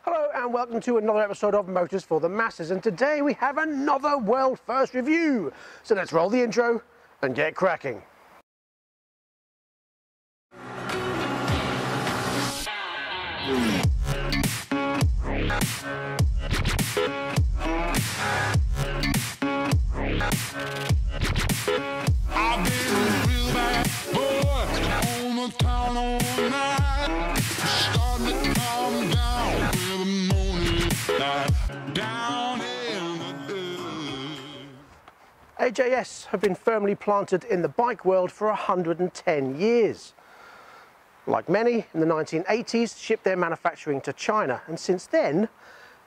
Hello and welcome to another episode of Motors for the Masses, and today we have another world first review. So let's roll the intro and get cracking. AJS have been firmly planted in the bike world for 110 years. Like many, in the 1980s, shipped their manufacturing to China, and since then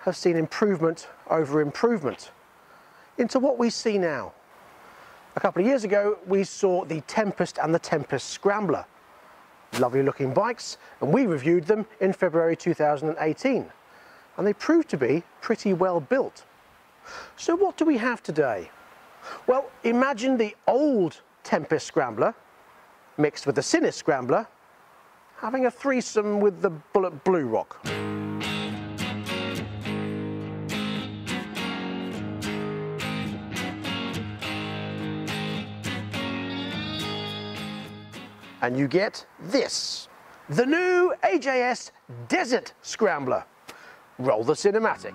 have seen improvement over improvement into what we see now. A couple of years ago, we saw the Tempest and the Tempest Scrambler. Lovely looking bikes, and we reviewed them in February 2018. And they proved to be pretty well built. So what do we have today? Well, imagine the old Tempest Scrambler mixed with the Sinis Scrambler having a threesome with the Bullet Blue Rock. And you get this, the new AJS Desert Scrambler. Roll the cinematic.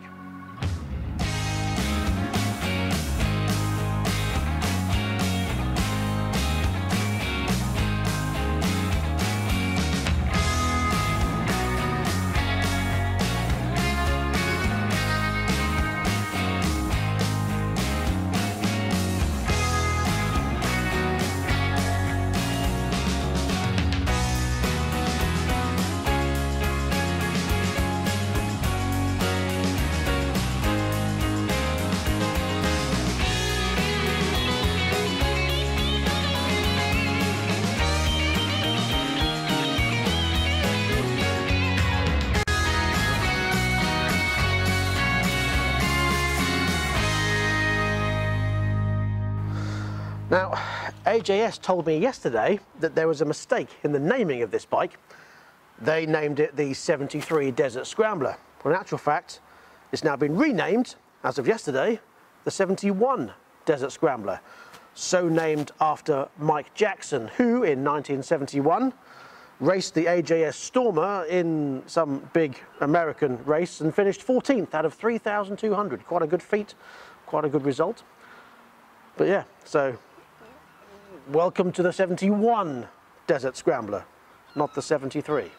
Now, AJS told me yesterday that there was a mistake in the naming of this bike. They named it the 73 Desert Scrambler. Well, in actual fact, it's now been renamed, as of yesterday, the 71 Desert Scrambler. So named after Mike Jackson, who in 1971 raced the AJS Stormer in some big American race and finished 14th out of 3,200. Quite a good feat, quite a good result. But yeah, so welcome to the 71 Desert Scrambler, not the 73.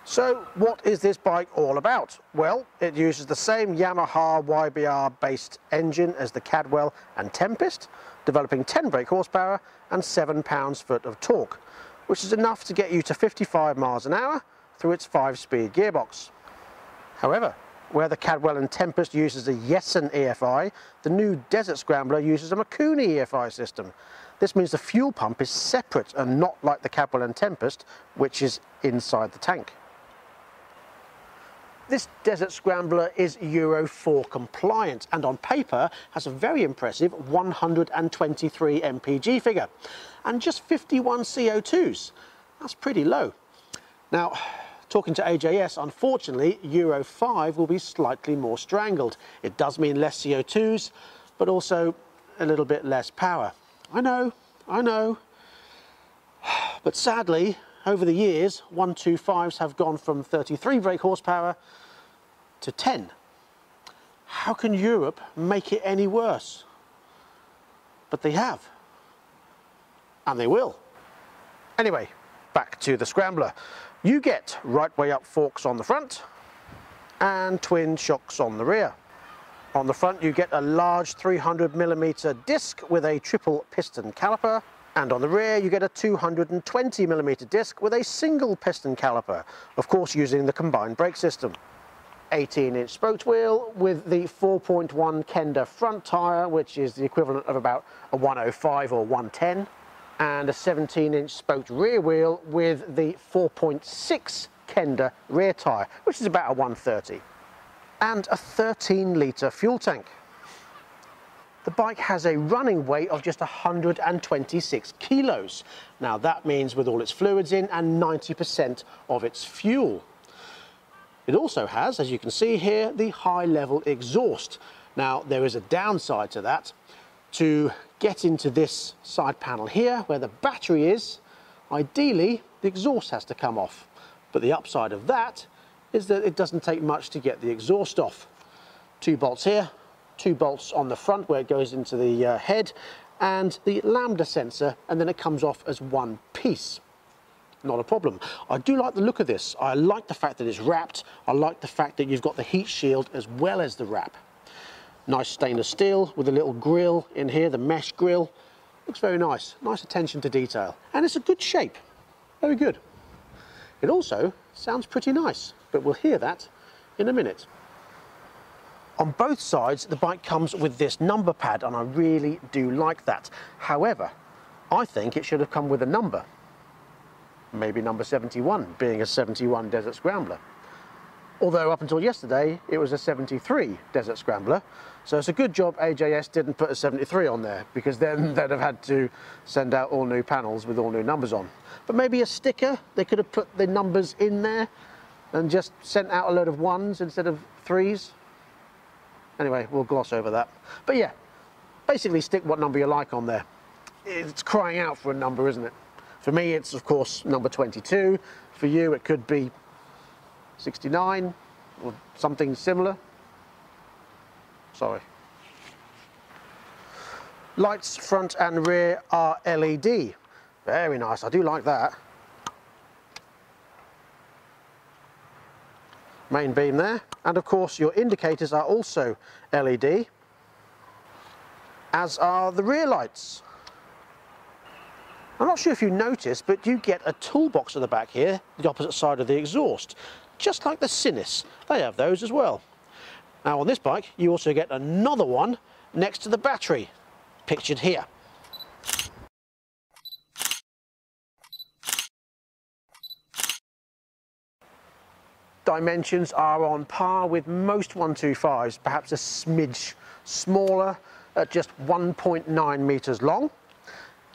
So what is this bike all about? Well, it uses the same Yamaha YBR based engine as the Cadwell and Tempest, developing 10 brake horsepower and 7 pounds-foot of torque, which is enough to get you to 55 miles an hour through its 5-speed gearbox. However, where the Cadwell and Tempest uses a Jessen EFI, the new Desert Scrambler uses a Mikuni EFI system. This means the fuel pump is separate and not like the Cadwell and Tempest, which is inside the tank. This Desert Scrambler is Euro 4 compliant and on paper has a very impressive 123 mpg figure and just 51 CO2s. That's pretty low. Now, talking to AJS, unfortunately, Euro 5 will be slightly more strangled. It does mean less CO2s, but also a little bit less power. I know. But sadly, over the years, 125s have gone from 33 brake horsepower to 10. How can Europe make it any worse? But they have. And they will. Anyway, back to the Scrambler. You get right way up forks on the front and twin shocks on the rear. On the front you get a large 300mm disc with a triple piston caliper, and on the rear you get a 220mm disc with a single piston caliper, of course using the combined brake system. 18-inch spoked wheel with the 4.1 Kenda front tyre, which is the equivalent of about a 105 or 110. And a 17-inch spoked rear wheel with the 4.6 Kenda rear tyre, which is about a 130. And a 13-litre fuel tank. The bike has a running weight of just 126 kilos. Now that means with all its fluids in and 90% of its fuel. It also has, as you can see here, the high level exhaust. Now there is a downside to that. To get into this side panel here where the battery is, ideally the exhaust has to come off. But the upside of that is that it doesn't take much to get the exhaust off. 2 bolts here, 2 bolts on the front where it goes into the head, and the lambda sensor, and then it comes off as one piece. Not a problem. I do like the look of this. I like the fact that it's wrapped. I like the fact that you've got the heat shield as well as the wrap. Nice stainless steel with a little grill in here, the mesh grill. Looks very nice. Nice attention to detail. And it's a good shape. Very good. It also sounds pretty nice, but we'll hear that in a minute. On both sides, the bike comes with this number pad, and I really do like that. However, I think it should have come with a number. Maybe number 71, being a 71 Desert Scrambler. Although up until yesterday, it was a 73 Desert Scrambler. So it's a good job AJS didn't put a 73 on there, because then they'd have had to send out all new panels with all new numbers on. But maybe a sticker, they could have put the numbers in there and just sent out a load of 1s instead of 3s. Anyway, we'll gloss over that. But yeah, basically stick what number you like on there. It's crying out for a number, isn't it? For me, it's of course number 22. For you, it could be 69 or something similar. Sorry. Lights front and rear are LED. Very nice, I do like that. Main beam there, and of course your indicators are also LED, as are the rear lights. I'm not sure if you noticed, but you get a toolbox at the back here, the opposite side of the exhaust, just like the Sinis. They have those as well. Now on this bike, you also get another one next to the battery, pictured here. Dimensions are on par with most 125s, perhaps a smidge smaller, at just 1.9 meters long,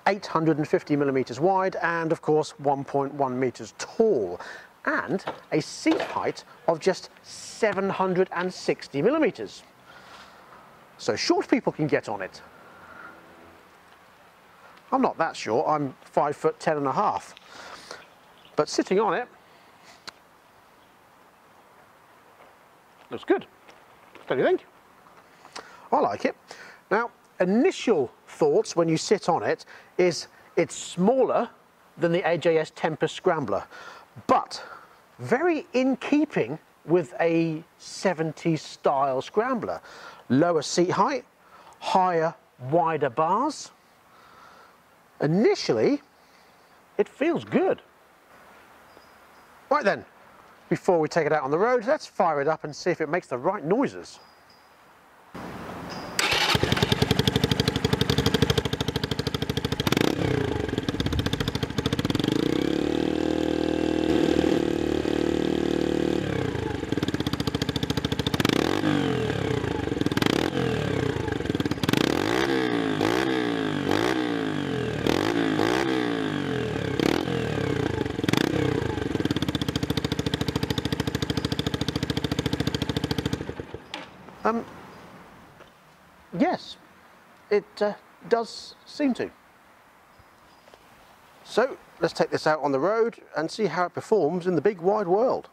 850 millimeters wide, and of course 1.1 meters tall, and a seat height of just 760 millimeters. So short people can get on it. I'm not that short, I'm 5'10½", but sitting on it looks good. What do you think? I like it. Now, initial thoughts when you sit on it is it's smaller than the AJS Tempest Scrambler, but very in keeping with a 70s style Scrambler. Lower seat height, higher, wider bars. Initially, it feels good. Right then, before we take it out on the road, let's fire it up and see if it makes the right noises. Yes, it does seem to. So let's take this out on the road and see how it performs in the big wide world.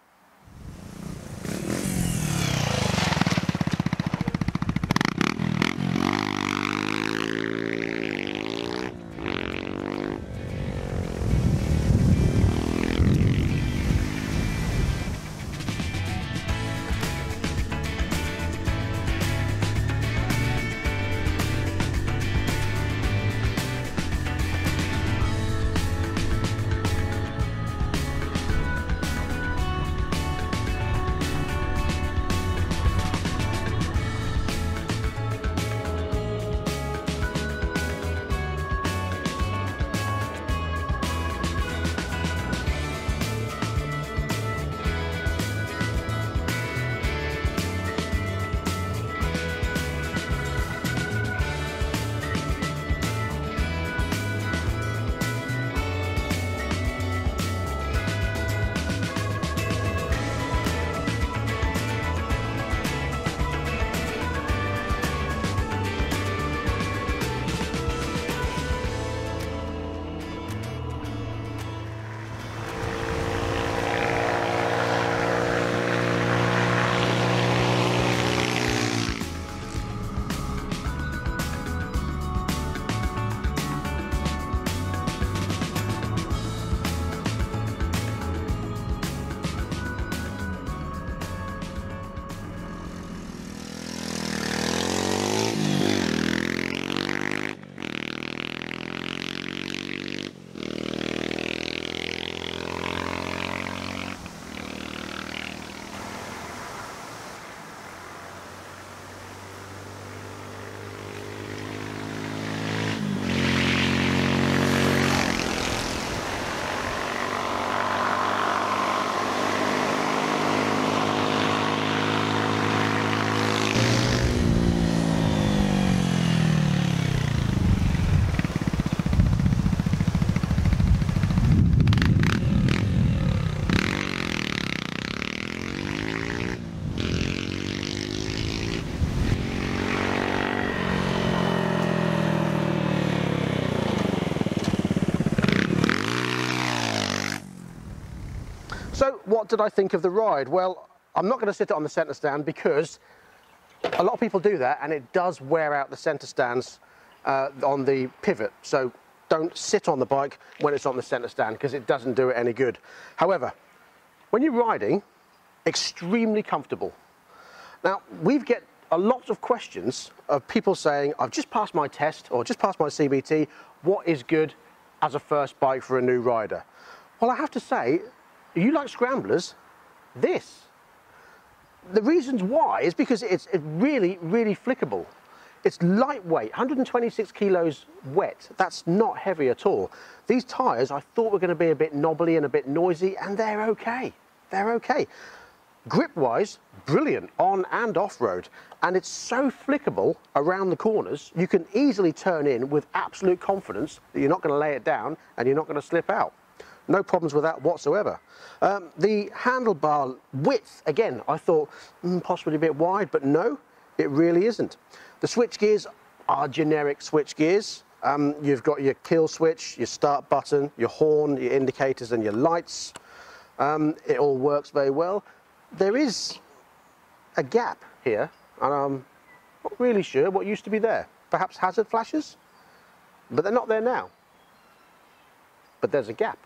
what did I think of the ride? Well, I'm not going to sit it on the centre stand because a lot of people do that and it does wear out the centre stands on the pivot. So don't sit on the bike when it's on the centre stand because it doesn't do it any good. However, when you're riding, extremely comfortable. Now, we get a lot of questions of people saying, I've just passed my test or just passed my CBT, what is good as a first bike for a new rider? Well, I have to say, you like Scramblers, this. The reasons why is because it's really, really flickable. It's lightweight, 126 kilos wet. That's not heavy at all. These tyres I thought were going to be a bit knobbly and a bit noisy, and they're okay. They're okay. Grip-wise, brilliant on and off-road. And it's so flickable around the corners, you can easily turn in with absolute confidence that you're not going to lay it down and you're not going to slip out. No problems with that whatsoever. The handlebar width, again, I thought possibly a bit wide, but no, it really isn't. The switch gears are generic switch gears. You've got your kill switch, your start button, your horn, your indicators and your lights. It all works very well. There is a gap here, and I'm not really sure what used to be there. Perhaps hazard flashes? But they're not there now. But there's a gap.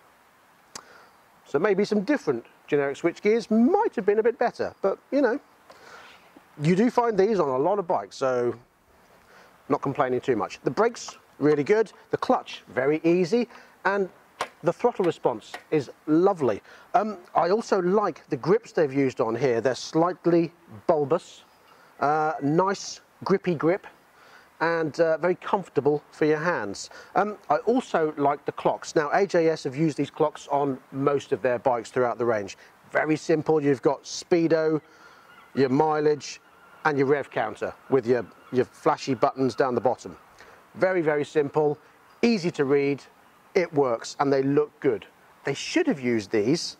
So maybe some different generic switch gears might have been a bit better, but you know, you do find these on a lot of bikes, so not complaining too much. The brakes, really good. The clutch, very easy. And the throttle response is lovely. I also like the grips they've used on here. They're slightly bulbous, nice grippy grip, and very comfortable for your hands. I also like the clocks. Now, AJS have used these clocks on most of their bikes throughout the range. Very simple. You've got speedo, your mileage, and your rev counter with your flashy buttons down the bottom. Very, very simple, easy to read. It works and they look good. They should have used these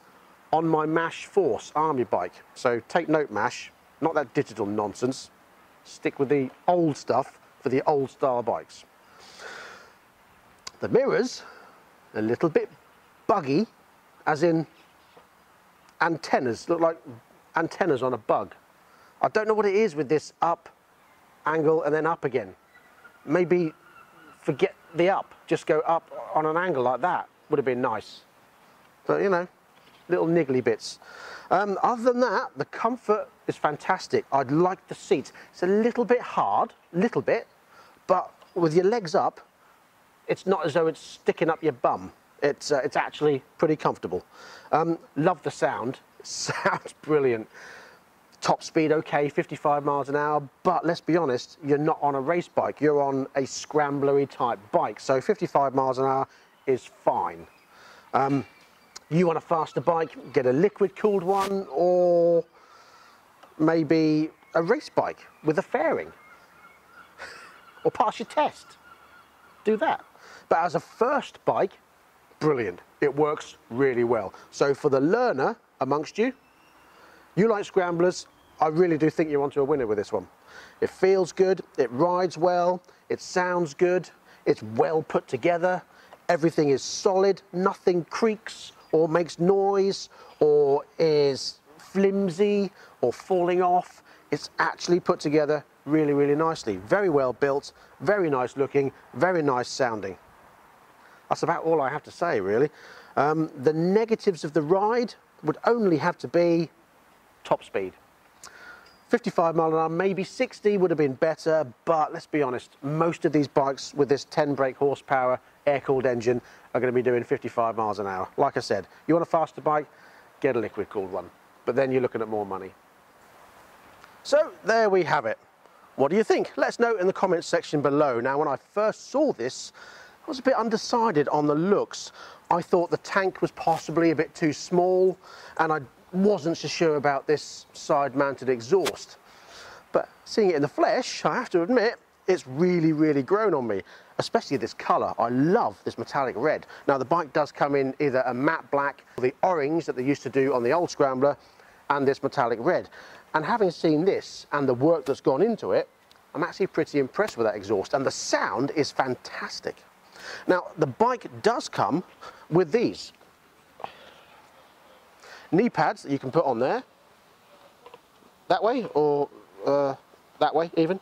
on my MASH Force Army bike. So take note, MASH, not that digital nonsense. Stick with the old stuff for the old style bikes. The mirrors, a little bit buggy, as in antennas, look like antennas on a bug. I don't know what it is with this up angle and then up again. Maybe forget the up, just go up on an angle like that. Would have been nice. But you know, little niggly bits. Other than that, the comfort is fantastic. I'd like the seats. It's a little bit hard, little bit, but with your legs up, it's not as though it's sticking up your bum. It's actually pretty comfortable. Love the sound. It sounds brilliant. Top speed, okay, 55 miles an hour, but let's be honest, you're not on a race bike, you're on a scramblery type bike, so 55 miles an hour is fine. You want a faster bike, get a liquid cooled one, or maybe a race bike with a fairing, or pass your test, do that. But as a first bike, brilliant, it works really well. So for the learner amongst you, you like Scramblers, I really do think you're onto a winner with this one. It feels good, it rides well, it sounds good, it's well put together, everything is solid, nothing creaks or makes noise or is flimsy or falling off. It's actually put together really, really nicely. Very well built, very nice looking, very nice sounding. That's about all I have to say, really. The negatives of the ride would only have to be top speed. 55 mile an hour, maybe 60 would have been better, but let's be honest, most of these bikes with this 10 brake horsepower air-cooled engine are going to be doing 55 miles an hour. Like I said, you want a faster bike, get a liquid-cooled one, but then you're looking at more money. So there we have it. What do you think? Let us know in the comments section below. Now, when I first saw this, I was a bit undecided on the looks. I thought the tank was possibly a bit too small, and I wasn't so sure about this side-mounted exhaust. But seeing it in the flesh, I have to admit, it's really, really grown on me, especially this colour. I love this metallic red. Now, the bike does come in either a matte black or the orange that they used to do on the old Scrambler, and this metallic red. And having seen this and the work that's gone into it, I'm actually pretty impressed with that exhaust, and the sound is fantastic. Now, the bike does come with these. knee pads that you can put on there, that way, or that way even.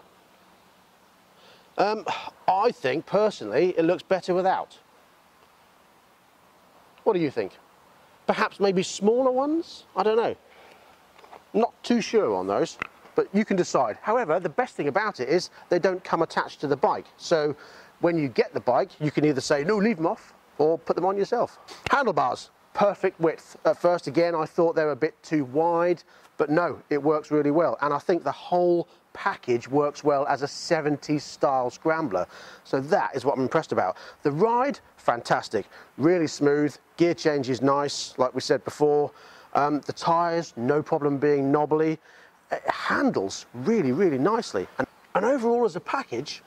I think, personally, it looks better without. What do you think? Perhaps maybe smaller ones? I don't know. Not too sure on those, but you can decide. However, the best thing about it is they don't come attached to the bike. So when you get the bike, you can either say, no, leave them off, or put them on yourself. Handlebars, perfect width. At first, again, I thought they were a bit too wide, but no, it works really well. And I think the whole package works well as a 70s style Scrambler. So that is what I'm impressed about. The ride, fantastic, really smooth, gear change is nice, like we said before. The tyres, no problem being knobbly. It handles really, really nicely. And overall as a package,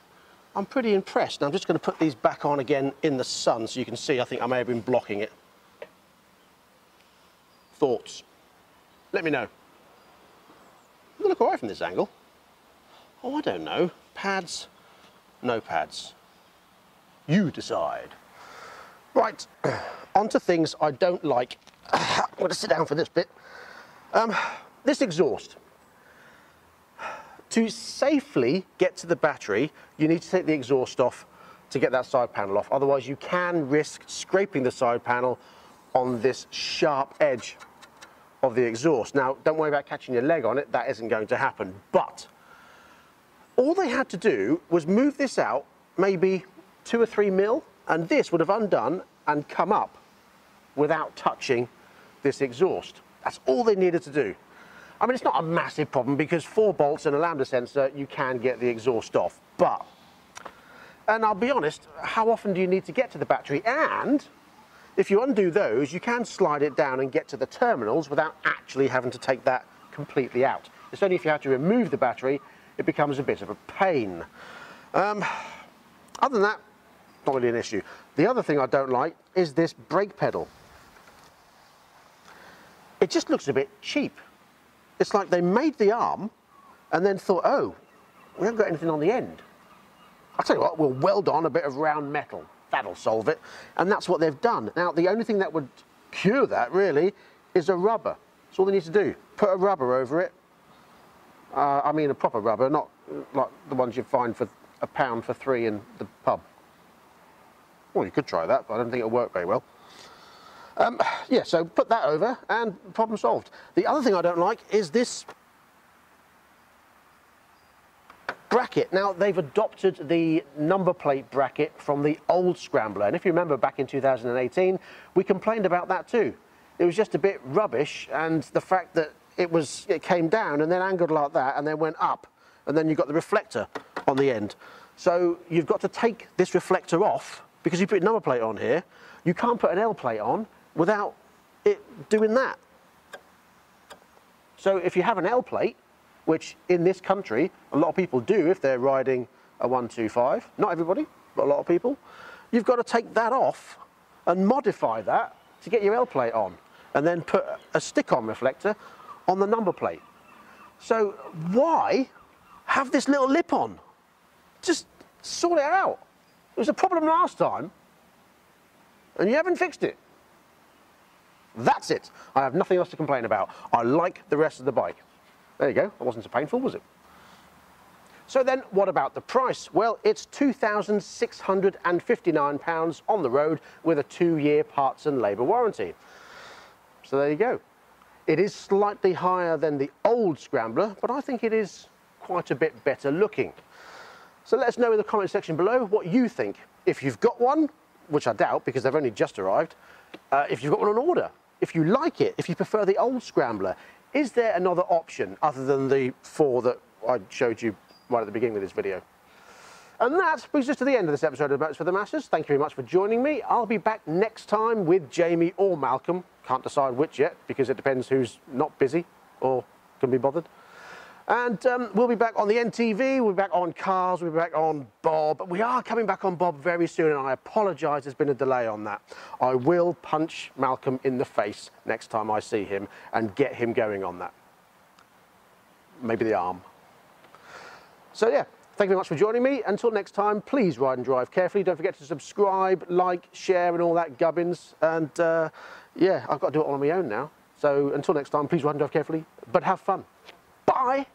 I'm pretty impressed. Now I'm just going to put these back on again in the sun so you can see. I think I may have been blocking it. Thoughts? Let me know. They look all right from this angle. Oh, I don't know. Pads, no pads. You decide. Right, on to things I don't like. I'm going to sit down for this bit. This exhaust. To safely get to the battery, you need to take the exhaust off to get that side panel off. Otherwise, you can risk scraping the side panel on this sharp edge of the exhaust. Now, don't worry about catching your leg on it. That isn't going to happen. But all they had to do was move this out maybe 2 or 3 mil, and this would have undone and come up without touching this exhaust. That's all they needed to do. I mean, it's not a massive problem because 4 bolts and a lambda sensor, you can get the exhaust off. But, and I'll be honest, how often do you need to get to the battery? And if you undo those, you can slide it down and get to the terminals without actually having to take that completely out. It's only if you have to remove the battery, it becomes a bit of a pain. Other than that, not really an issue. The other thing I don't like is this brake pedal. It just looks a bit cheap. It's like they made the arm and then thought, oh, we haven't got anything on the end. I'll tell you what, we'll weld on a bit of round metal. That'll solve it. And that's what they've done. Now, the only thing that would cure that, really, is a rubber. That's all they need to do. Put a rubber over it. I mean a proper rubber, not like the ones you find for £1 for 3 in the pub. Well, you could try that, but I don't think it'll work very well. Yeah, so put that over and problem solved. The other thing I don't like is this bracket. Now, they've adopted the number plate bracket from the old Scrambler. And if you remember back in 2018, we complained about that too. It was just a bit rubbish, and the fact that it came down and then angled like that and then went up, and then you've got the reflector on the end. So you've got to take this reflector off because you put a number plate on here. You can't put an L plate on without it doing that. So if you have an L plate, which in this country a lot of people do if they're riding a 125, not everybody, but a lot of people, you've got to take that off and modify that to get your L plate on, and then put a stick-on reflector on the number plate. So why have this little lip on? Just sort it out. It was a problem last time and you haven't fixed it. That's it. I have nothing else to complain about. I like the rest of the bike. There you go. That wasn't so painful, was it? So then, what about the price? Well, it's £2,659 on the road with a 2-year parts and labour warranty. So there you go. It is slightly higher than the old Scrambler, but I think it is quite a bit better looking. So let us know in the comment section below what you think. If you've got one, which I doubt because they've only just arrived, if you've got one on order, if you like it, if you prefer the old Scrambler, is there another option other than the 4 that I showed you right at the beginning of this video? And that brings us to the end of this episode of Motors for the Masses. Thank you very much for joining me. I'll be back next time with Jamie or Malcolm. Can't decide which yet because it depends who's not busy or can be bothered. And we'll be back on the NTV, we'll be back on cars, we'll be back on Bob. We are coming back on Bob very soon, and I apologise there's been a delay on that. I will punch Malcolm in the face next time I see him and get him going on that. Maybe the arm. So yeah, thank you very much for joining me. Until next time, please ride and drive carefully. Don't forget to subscribe, like, share and all that gubbins. And yeah, I've got to do it all on my own now. So until next time, please ride and drive carefully, but have fun. Bye.